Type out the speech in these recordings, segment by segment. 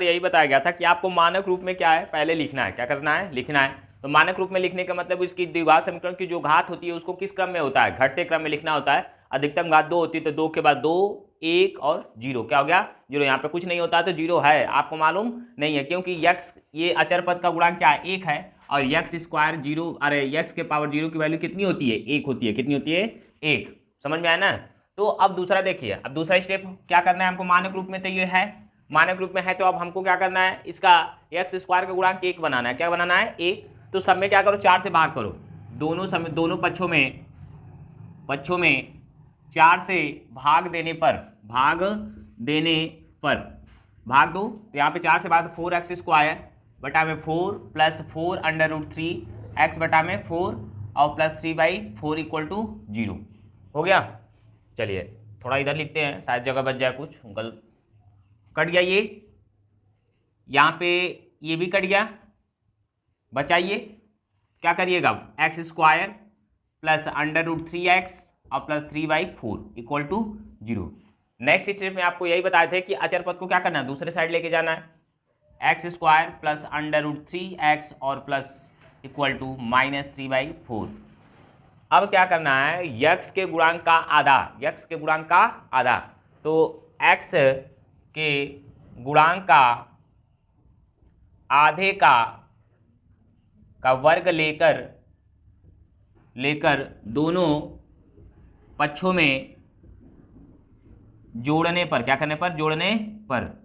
यही बताया गया था कि आपको मानक रूप में क्या है पहले लिखना है, क्या करना है, लिखना है। तो मानक रूप में लिखने का मतलब इसकी द्विघात समीकरण की जो घात होती है उसको किस क्रम में होता है, घटते क्रम में लिखना होता है। अधिकतम घात 2 होती है तो 2 के बाद 2, 1 और 0, क्या हो गया 0। यहाँ पे कुछ नहीं होता तो 0 है, आपको मालूम नहीं है क्योंकि यक्स ये अचर पद का गुणांक क्या है 1 है और यक्स स्क्वायर 0, अरे यक्स के पावर 0 की वैल्यू कितनी होती है 1 होती है, कितनी होती है 1। समझ में आया ना। तो अब दूसरा देखिए, अब दूसरा स्टेप क्या करना है हमको, मानक रूप में तो ये है, मानक रूप में है तो अब हमको क्या करना है, इसका एक्स स्क्वायर का गुणांक 1 बनाना है। क्या बनाना है 1। तो सब में क्या करो 4 से भाग करो, दोनों पक्षों में 4 से भाग देने पर भाग दो। तो यहाँ पे 4 से भाग 4x स्क्वायर बटा में 4 प्लस 4 अंडर रूट 3 एक्स बटा में 4 और प्लस 3/4 इक्वल टू 0 हो गया। चलिए थोड़ा इधर लिखते हैं, शायद जगह बच जाए, कुछ गलत कट गया ये, यहाँ पे ये भी कट गया, बचाइए क्या करिएगा x square plus under root 3x और plus 3/4 equal to 0। Next step में आपको यही बताए थे कि अचर पद को क्या करना है, दूसरे साइड लेके जाना है, x square plus under root 3x और प्लस इक्वल टू -3/4। अब क्या करना है, यक्स के गुणांक का आधा, तो एक्स के गुणांक का आधे का वर्ग लेकर दोनों पक्षों में जोड़ने पर, क्या करने पर, जोड़ने पर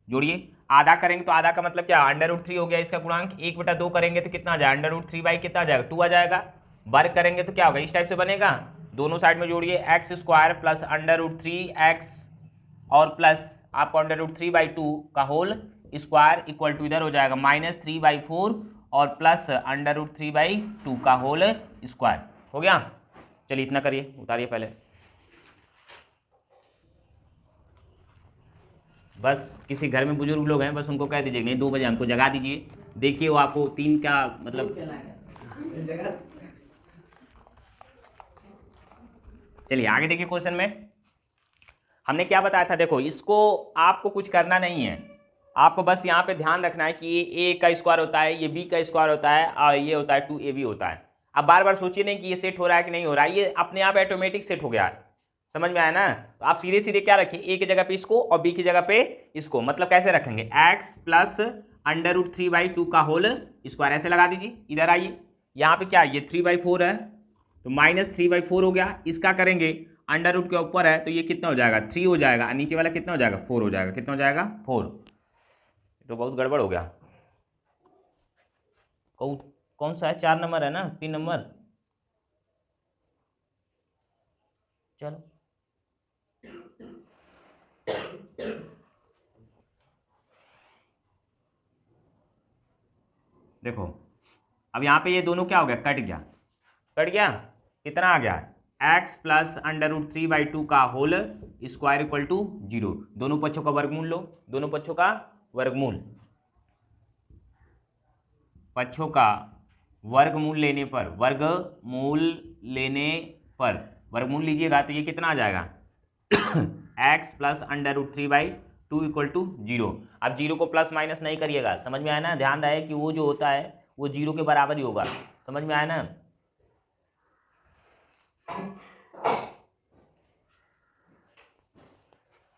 जोड़िए। आधा करेंगे तो आधा का मतलब क्या, अंडर रूट 3 हो गया इसका गुणांक, 1/2 करेंगे तो कितना आ जाएगा, अंडर रूट 3 बाई कितना आ जाएगा 2 आ जाएगा। वर्ग करेंगे तो क्या होगा, इस टाइप से बनेगा, दोनों साइड में जोड़िए, x square plus under root 3x और प्लस आपको अंडर रूट 3/2 का होल स्क्वायर इक्वल टू इधर हो जाएगा -3/4 और प्लस अंडर रूट 3/2 का होल स्क्वायर हो गया। चलिए इतना करिए, उतारिए पहले, बस किसी घर में बुजुर्ग लोग हैं बस उनको कह दीजिए नहीं 2 बजे हमको जगा दीजिए, देखिए वो आपको 3 का मतलब। चलिए आगे देखिए, क्वेश्चन में हमने क्या बताया था, देखो इसको आपको कुछ करना नहीं है, आपको बस यहाँ पे ध्यान रखना है कि ये a का स्क्वायर होता है, ये b का स्क्वायर होता है और ये होता है 2ab होता है। अब बार बार सोचिए नहीं कि ये सेट हो रहा है कि नहीं हो रहा है, ये अपने आप ऑटोमेटिक सेट हो गया है। समझ में आया ना। तो आप सीधे सीधे क्या रखिए, a की जगह पे इसको और b की जगह पे इसको, मतलब कैसे रखेंगे, x प्लस अंडर रूट 3/2 का होल स्क्वायर ऐसे लगा दीजिए। इधर आइए, यहाँ पे क्या है, ये 3/4 है तो -3/4 हो गया, इसका करेंगे अंडर रूट के ऊपर है तो ये कितना हो जाएगा 3 हो जाएगा, नीचे वाला कितना हो जाएगा 4 हो जाएगा, कितना हो जाएगा 4। तो बहुत गड़बड़ हो गया, कौन सा है, 4 नंबर है ना, 3 नंबर, चलो देखो अब यहाँ पे ये दोनों क्या हो गया, कट गया, कितना आ गया x प्लस अंडर रूट 3/2 का होल स्क्वायर इक्वल टू 0। दोनों पक्षों का वर्गमूल लो, दोनों पक्षों का वर्गमूल, वर्गमूल लीजिएगा तो ये कितना आ जाएगा x plus under root 3/2 equal to 0। अब 0 को प्लस माइनस नहीं करिएगा, समझ में आया ना, ध्यान रहे कि वो जो होता है वो 0 के बराबर ही होगा, समझ में आया ना।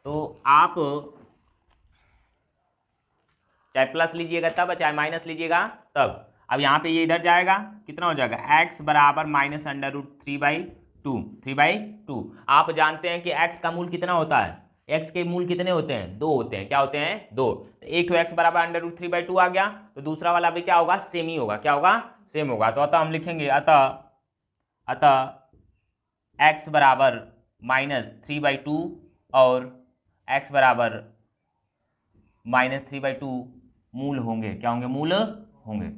तो आप चाहे प्लस लीजिएगा तब चाहे माइनस लीजिएगा तब। अब यहाँ पे ये इधर जाएगा, कितना हो जाएगा x बराबर माइनस अंडर रूट 3/2। आप जानते हैं कि x का मूल कितना होता है, x के मूल कितने होते हैं, 2 होते हैं, क्या होते हैं 2। तो एक तो x बराबर अंडर रूट 3/2 आ गया, तो दूसरा वाला भी क्या होगा, सेम ही होगा, क्या होगा सेम होगा। तो अतः हम लिखेंगे अतः x बराबर -3/2 और x बराबर -3/2 मूल होंगे, क्या होंगे, मूल होंगे।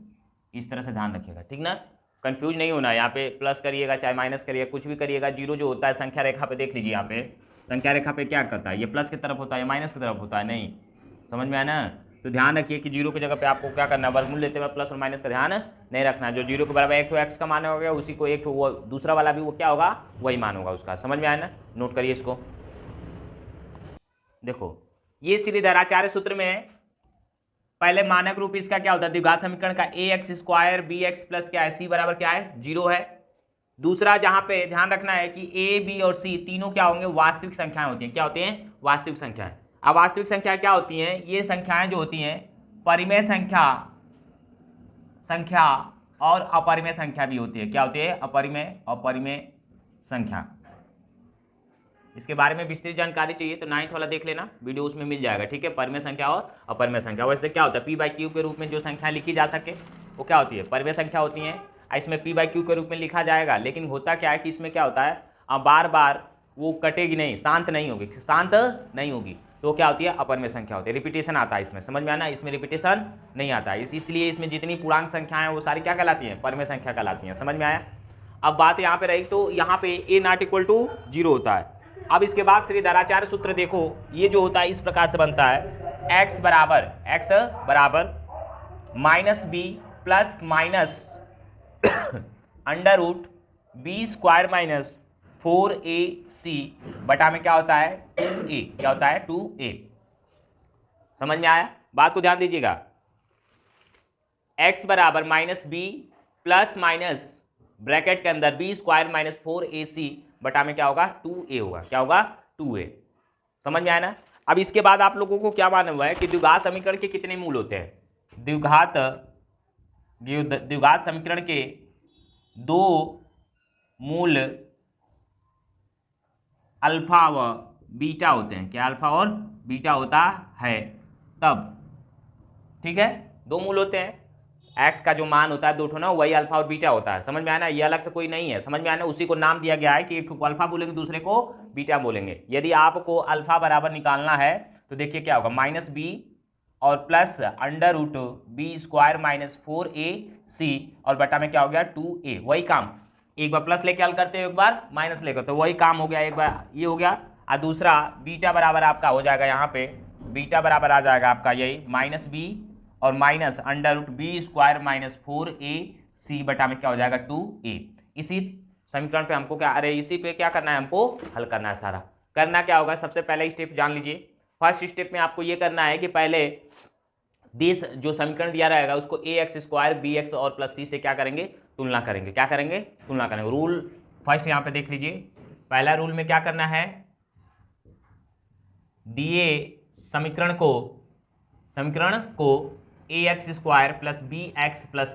इस तरह से ध्यान रखिएगा, ठीक ना, कंफ्यूज नहीं होना, यहाँ पे प्लस करिएगा चाहे माइनस करिएगा कुछ भी करिएगा, 0 जो होता है संख्या रेखा पे देख लीजिए, यहाँ पे संख्या रेखा पे क्या करता है, ये प्लस की तरफ होता है या माइनस की तरफ होता है, नहीं, समझ में आया ना। तो ध्यान रखिए कि 0 की जगह पे आपको क्या करना है, वर्गमूल लेते हुए प्लस और माइनस का ध्यान नहीं रखना है। जो 0 के बराबर एक तो एक्स का मान हो गया, उसी को एक वो दूसरा वाला भी वो क्या होगा, वही मान होगा उसका, समझ में आया ना। नोट करिए इसको, देखो ये सीधे आचार्य सूत्र में है, पहले मानक रूप इसका क्या होता है, द्विघात समीकरण का a x square b x plus क्या है सी बराबर क्या है 0 है। दूसरा जहां पे ध्यान रखना है कि ए बी और सी तीनों क्या होंगे, वास्तविक संख्याएं होती हैं। क्या होती हैं, वास्तविक संख्याएं। अब वास्तविक संख्या क्या होती हैं, ये संख्याएं जो होती हैं परिमेय संख्या और अपरिमेय संख्या भी होती है। क्या होती है, अपरिमेय संख्या। इसके बारे में विस्तृत जानकारी चाहिए तो 9th वाला देख लेना वीडियो, उसमें मिल जाएगा। ठीक है, परिमेय संख्या और अपरिमेय संख्या। वैसे क्या होता है, पी बाई क्यू के रूप में जो संख्या लिखी जा सके वो क्या होती है, परिमेय संख्या होती है। इसमें पी बाई क्यू के रूप में लिखा जाएगा, लेकिन होता क्या है कि इसमें क्या होता है, बार बार वो कटेगी नहीं, शांत नहीं होगी, तो क्या होती है, अपरिमेय संख्या होती है। रिपीटेशन आता है इसमें, समझ में आना, इसमें रिपीटेशन नहीं आता है। इसलिए इसमें जितनी पूर्णांक संख्याएं वो सारी क्या कहलाती हैं, परिमेय संख्या कहलाती हैं। समझ में आया। अब बात यहाँ पे रही, तो यहाँ पे ए नॉट इक्वल टू 0 होता है। अब इसके बाद श्रीधराचार्य सूत्र देखो, ये जो होता है इस प्रकार से बनता है, x बराबर minus b plus minus under root b square minus 4ac बटा में क्या होता है 2a, क्या होता है 2a। समझ में आया, बात को ध्यान दीजिएगा। x बराबर minus b plus minus bracket के अंदर बी स्क्वायर माइनस 4ac बटा में क्या होगा 2a होगा, क्या होगा 2a। समझ में आया ना। अब इसके बाद आप लोगों को क्या मालूम है कि द्विघात समीकरण के कितने मूल होते हैं। द्विघात समीकरण के 2 मूल अल्फा व बीटा होते हैं। क्या अल्फा और बीटा होता है तब, ठीक है, 2 मूल होते हैं। x का जो मान होता है 2 ठो ना, वही अल्फा और बीटा होता है। समझ में आना, ये अलग से कोई नहीं है। समझ में आना, उसी को नाम दिया गया है कि एक को अल्फा बोलेंगे दूसरे को बीटा बोलेंगे। यदि आपको अल्फा बराबर निकालना है तो देखिए क्या होगा, माइनस बी और plus under root b square minus 4ac और बटा में क्या हो गया 2a। वही काम, एक बार प्लस लेके हल करते हो, एक बार माइनस लेकर, तो वही काम हो गया। एक बार ये हो गया, और दूसरा बीटा बराबर आपका हो जाएगा, यहाँ पे बीटा बराबर आ जाएगा आपका यही माइनस बी और minus under root b square minus 4ac बटा में क्या हो जाएगा 2a। इसी समीकरण पे हमको क्या, अरे इसी पे क्या करना है, हमको हल करना है। सारा करना क्या होगा, सबसे पहले स्टेप जान लीजिए। फर्स्ट स्टेप में आपको ये करना है कि पहले दिस जो समीकरण दिया रहेगा उसको ए एक्स स्क्वायर बी एक्स और प्लस सी से क्या करेंगे, तुलना करेंगे। क्या करेंगे, तुलना करेंगे। रूल फर्स्ट यहाँ पे देख लीजिए। पहला रूल में क्या करना है, दिए समीकरण को a x square plus b x plus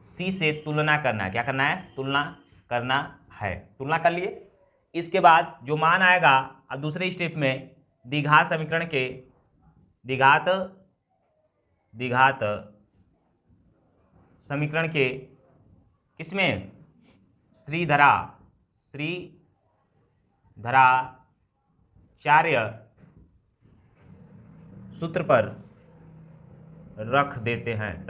c से तुलना करना है। क्या करना है, तुलना करना है। तुलना कर लिए, इसके बाद जो मान आएगा, अब दूसरे स्टेप में द्विघात समीकरण के द्विघात समीकरण के किसमें, श्रीधराचार्य सूत्र पर रख देते हैं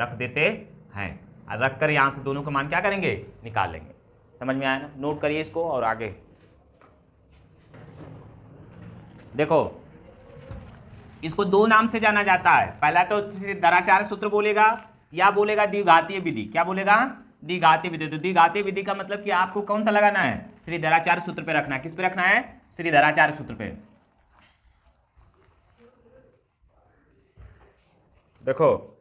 और रख कर यहां से दोनों का मान क्या करेंगे, निकाल लेंगे। समझ में आया ना, नोट करिए इसको और आगे देखो। इसको 2 नाम से जाना जाता है। पहला तो श्रीधराचार्य सूत्र बोलेगा या बोलेगा द्विघातीय विधि। क्या बोलेगा, द्विघातीय विधि। तो द्विघातीय विधि का मतलब कि आपको कौन सा लगाना है, श्रीधराचार्य सूत्र पे रखना है। किस पे रखना है, श्रीधराचार्य सूत्र पे। देखो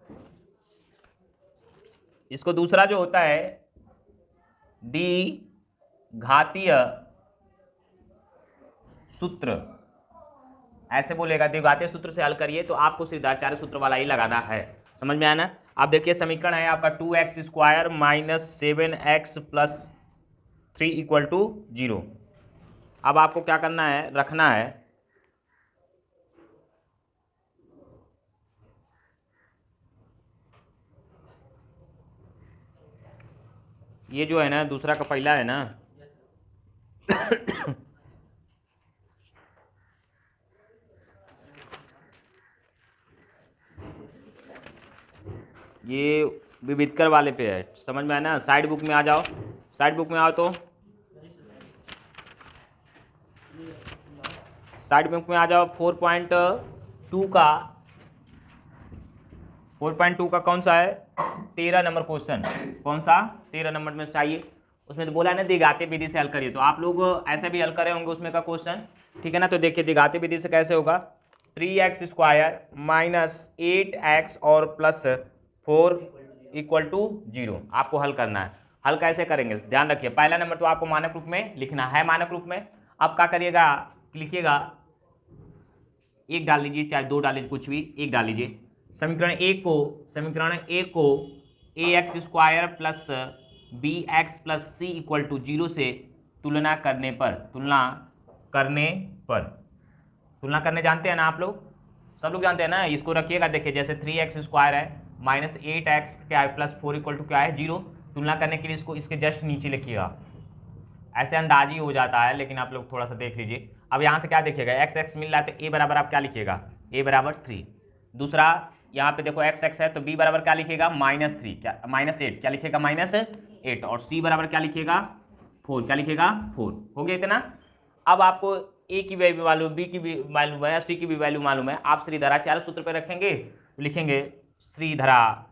इसको दूसरा जो होता है द्विघातीय सूत्र, ऐसे बोलेगा द्विघातीय सूत्र से हल करिए, तो आपको श्रीधराचार्य सूत्र वाला ही लगाना है। समझ में आया ना। आप देखिए समीकरण है आपका 2x square minus 7x plus 3 equal to 0। अब आपको क्या करना है, रखना है ये जो है ना, दूसरा का पहला है ना ये विविधकर वाले पे है। समझ में आया ना। साइड बुक में आ जाओ, साइड बुक में आओ तो साइड बुक में आ जाओ। 4.2 का कौन सा है, 13 नंबर क्वेश्चन। कौन सा, 13 नंबर में चाहिए। उसमें तो बोला है ना द्विघातीय विधि से हल करिए, तो आप लोग ऐसे भी हल करे होंगे उसमें का क्वेश्चन, ठीक है ना। तो देखिए द्विघातीय विधि से कैसे होगा, 3x² माइनस 8x और प्लस 4 इक्वल टू 0 आपको हल करना है। हल कैसे करेंगे ध्यान रखिए, पहला नंबर तो आपको मानक रूप में लिखना है, मानक रूप में आप क्या करिएगा, लिखिएगा एक डाल लीजिए, चाहे दो डाल लीजिए, कुछ भी एक डाल लीजिए। समीकरण एक को ax² plus bx plus c equal to 0 से तुलना करने जानते हैं ना आप लोग, सब लोग जानते हैं ना। इसको रखिएगा, देखिए जैसे 3x² है माइनस 8x क्या है प्लस 4 इक्वल टू क्या है 0। तुलना करने के लिए इसको इसके जस्ट नीचे लिखिएगा, ऐसे अंदाज ही हो जाता है, लेकिन आप लोग थोड़ा सा देख लीजिए। अब यहाँ से क्या देखिएगा, x मिल रहा है तो a बराबर आप क्या लिखिएगा, a बराबर 3। दूसरा यहाँ पे देखो x है तो b बराबर क्या लिखिएगा, -3 क्या -8 क्या लिखिएगा, -8 और c बराबर क्या लिखिएगा 4 क्या लिखिएगा 4। हो गया इतना। अब आपको a की वैल्यू मालूम, b की भी मालूम है, c की भी वैल्यू मालूम है। आप श्रीधराचार्य सूत्र पे रखेंगे, लिखेंगे श्रीधराचार्य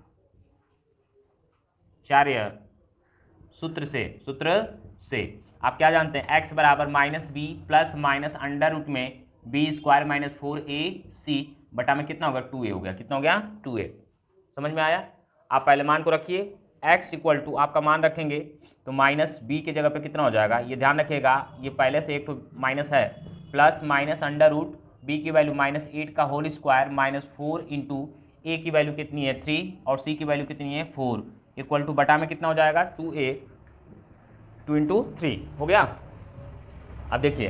सूत्र से आप क्या जानते हैं, x बराबर -b plus minus under root में b² माइनस 4ac बटा में कितना होगा 2a हो गया, कितना हो गया 2a। समझ में आया। आप पहले मान को रखिए, x इक्वल टू आपका मान रखेंगे तो -b के जगह पे कितना हो जाएगा, ये ध्यान रखिएगा, ये पहले से एक तो माइनस है, plus minus under root b की वैल्यू -8 का whole square minus 4 into a की वैल्यू कितनी है 3 और c की वैल्यू कितनी है 4 इक्वल टू बटा में कितना हो जाएगा 2a 2 इंटू 3 हो गया। अब देखिए